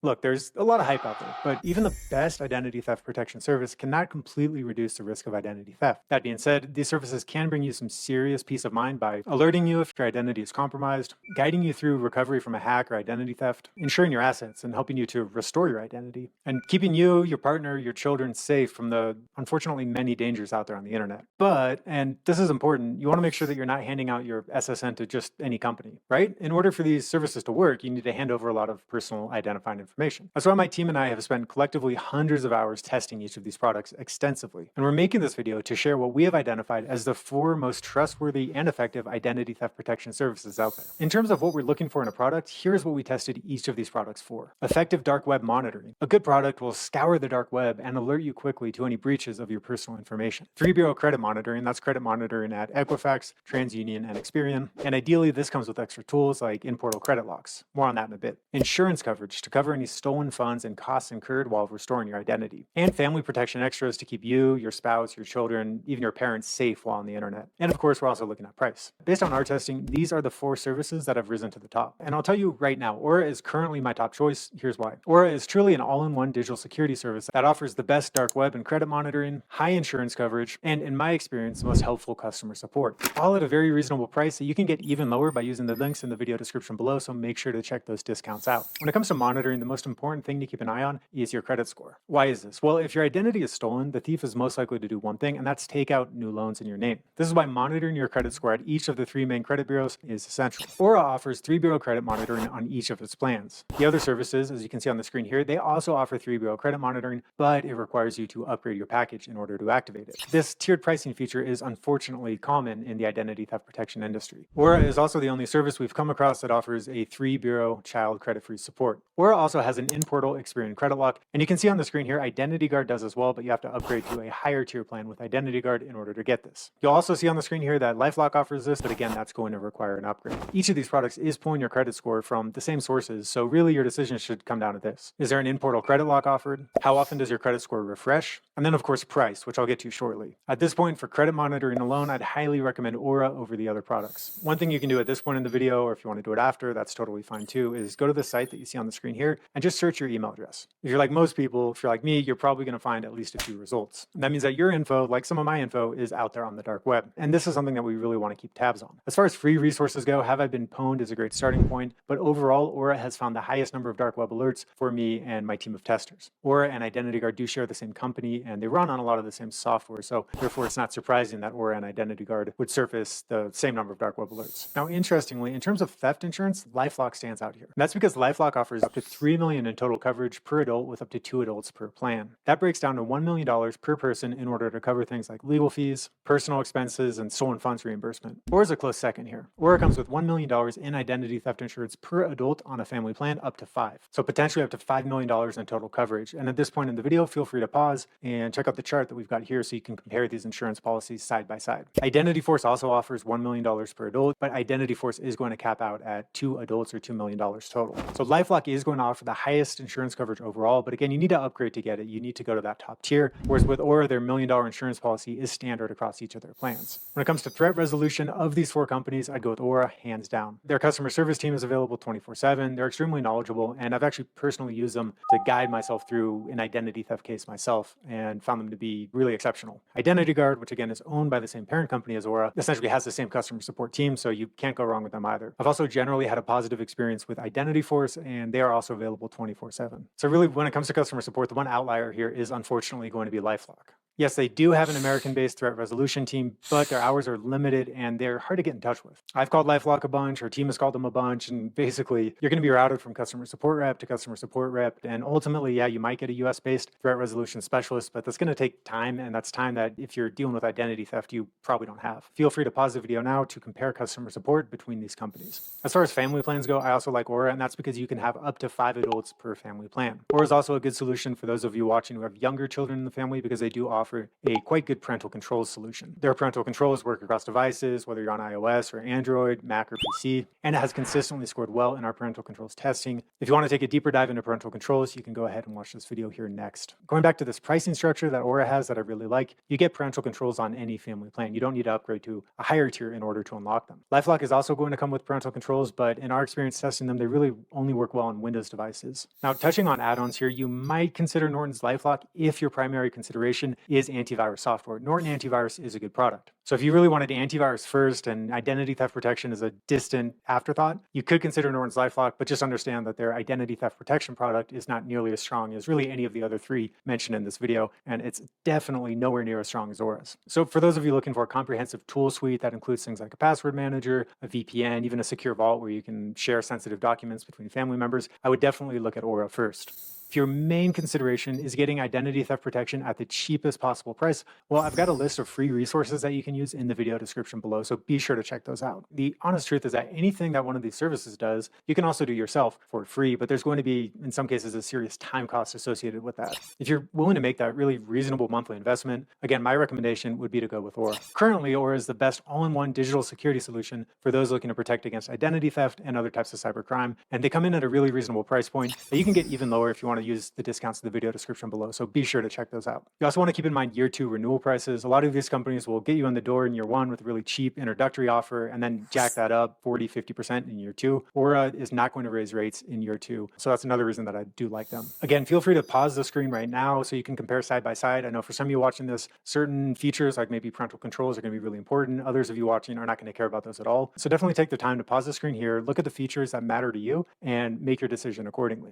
Look, there's a lot of hype out there, but even the best identity theft protection service cannot completely reduce the risk of identity theft. That being said, these services can bring you some serious peace of mind by alerting you if your identity is compromised, guiding you through recovery from a hack or identity theft, ensuring your assets, and helping you to restore your identity, and keeping you, your partner, your children safe from the unfortunately many dangers out there on the internet. But, and this is important, you want to make sure that you're not handing out your SSN to just any company, right? In order for these services to work, you need to hand over a lot of personal identifying information. That's why my team and I have spent collectively hundreds of hours testing each of these products extensively. And we're making this video to share what we have identified as the 4 most trustworthy and effective identity theft protection services out there. In terms of what we're looking for in a product, here's what we tested each of these products for. Effective dark web monitoring. A good product will scour the dark web and alert you quickly to any breaches of your personal information. 3-bureau credit monitoring. That's credit monitoring at Equifax, TransUnion, and Experian. And ideally, this comes with extra tools like in-portal credit locks. More on that in a bit. Insurance coverage to cover any stolen funds and costs incurred while restoring your identity. And family protection extras to keep you, your spouse, your children, even your parents safe while on the internet. And of course, we're also looking at price. Based on our testing, these are the 4 services that have risen to the top. And I'll tell you right now, Aura is currently my top choice. Here's why. Aura is truly an all-in-one digital security service that offers the best dark web and credit monitoring, high insurance coverage, and in my experience, the most helpful customer support. All at a very reasonable price that you can get even lower by using the links in the video description below, so make sure to check those discounts out. When it comes to monitoring, the most important thing to keep an eye on is your credit score. Why is this? Well, if your identity is stolen, the thief is most likely to do one thing, and that's take out new loans in your name. This is why monitoring your credit score at each of the 3 main credit bureaus is essential. Aura offers 3-bureau credit monitoring on each of its plans. The other services, as you can see on the screen here, they also offer 3-bureau credit monitoring, but it requires you to upgrade your package in order to activate it. This tiered pricing feature is unfortunately common in the identity theft protection industry. Aura is also the only service we've come across that offers a 3-bureau child credit-free support. Aura also has an in-portal Experian credit lock, and you can see on the screen here, Identity Guard does as well, but you have to upgrade to a higher tier plan with Identity Guard in order to get this. You'll also see on the screen here that LifeLock offers this, but again, that's going to require an upgrade. Each of these products is pulling your credit score from the same sources, so really your decision should come down to this. Is there an in-portal credit lock offered? How often does your credit score refresh? And then of course price, which I'll get to shortly. At this point, for credit monitoring alone, I'd highly recommend Aura over the other products. One thing you can do at this point in the video, or if you want to do it after, that's totally fine too, is go to the site that you see on the screen here and just search your email address. If you're like most people, if you're like me, you're probably going to find at least a few results. And that means that your info, like some of my info, is out there on the dark web. And this is something that we really want to keep tabs on. As far as free resources go, Have I Been Pwned is a great starting point, but overall, Aura has found the highest number of dark web alerts for me and my team of testers. Aura and Identity Guard do share the same company, and they run on a lot of the same software, so therefore it's not surprising that Aura and Identity Guard would surface the same number of dark web alerts. Now, interestingly, in terms of theft insurance, LifeLock stands out here. And that's because LifeLock offers up to $3 million in total coverage per adult with up to 2 adults per plan. That breaks down to $1 million per person in order to cover things like legal fees, personal expenses, and stolen funds reimbursement. Aura's a close second here. Aura comes with $1 million in identity theft insurance per adult on a family plan up to 5. So potentially up to $5 million in total coverage. And at this point in the video, feel free to pause and check out the chart that we've got here so you can compare these insurance policies side by side. Identity Force also offers $1 million per adult, but Identity Force is going to cap out at 2 adults or $2 million total. So LifeLock is going to offer the highest insurance coverage overall, but again, you need to upgrade to get it. You need to go to that top tier, whereas with Aura, their $1 million insurance policy is standard across each of their plans. When it comes to threat resolution of these 4 companies, I'd go with Aura hands down. Their customer service team is available 24/7. They're extremely knowledgeable, and I've actually personally used them to guide myself through an identity theft case myself and found them to be really exceptional. Identity Guard, which again is owned by the same parent company as Aura, essentially has the same customer support team, so you can't go wrong with them either. I've also generally had a positive experience with Identity Force, and they are also available 24/7. So really, when it comes to customer support, the one outlier here is unfortunately going to be LifeLock. Yes, they do have an American-based threat resolution team, but their hours are limited and they're hard to get in touch with. I've called LifeLock a bunch, our team has called them a bunch, and basically you're going to be routed from customer support rep to customer support rep, and ultimately, yeah, you might get a US-based threat resolution specialist, but that's going to take time, and that's time that if you're dealing with identity theft, you probably don't have. Feel free to pause the video now to compare customer support between these companies. As far as family plans go, I also like Aura, and that's because you can have up to 5 adults per family plan. Aura is also a good solution for those of you watching who have younger children in the family because they do offer offer a quite good parental controls solution. Their parental controls work across devices, whether you're on iOS or Android, Mac or PC, and it has consistently scored well in our parental controls testing. If you want to take a deeper dive into parental controls, you can go ahead and watch this video here next. Going back to this pricing structure that Aura has that I really like, you get parental controls on any family plan. You don't need to upgrade to a higher tier in order to unlock them. LifeLock is also going to come with parental controls, but in our experience testing them, they really only work well on Windows devices. Now, touching on add-ons here, you might consider Norton's LifeLock if your primary consideration is antivirus software. Norton Antivirus is a good product. So if you really wanted antivirus first and identity theft protection is a distant afterthought, you could consider Norton's LifeLock, but just understand that their identity theft protection product is not nearly as strong as really any of the other three mentioned in this video, and it's definitely nowhere near as strong as Aura's. So for those of you looking for a comprehensive tool suite that includes things like a password manager, a VPN, even a secure vault where you can share sensitive documents between family members, I would definitely look at Aura first. If your main consideration is getting identity theft protection at the cheapest possible price, well, I've got a list of free resources that you can use in the video description below, so be sure to check those out. The honest truth is that anything that one of these services does, you can also do yourself for free, but there's going to be, in some cases, a serious time cost associated with that. If you're willing to make that really reasonable monthly investment, again, my recommendation would be to go with Aura. Currently, Aura is the best all-in-one digital security solution for those looking to protect against identity theft and other types of cybercrime, and they come in at a really reasonable price point that you can get even lower if you want to use the discounts in the video description below, so be sure to check those out. You also want to keep in mind year 2 renewal prices. A lot of these companies will get you in the door in year 1 with a really cheap introductory offer and then jack that up 40-50% in year 2. Aura is not going to raise rates in year 2, so that's another reason that I do like them. Again, feel free to pause the screen right now so you can compare side by side. I know for some of you watching this, certain features like maybe parental controls are going to be really important. Others of you watching are not going to care about those at all. So definitely take the time to pause the screen here, look at the features that matter to you, and make your decision accordingly.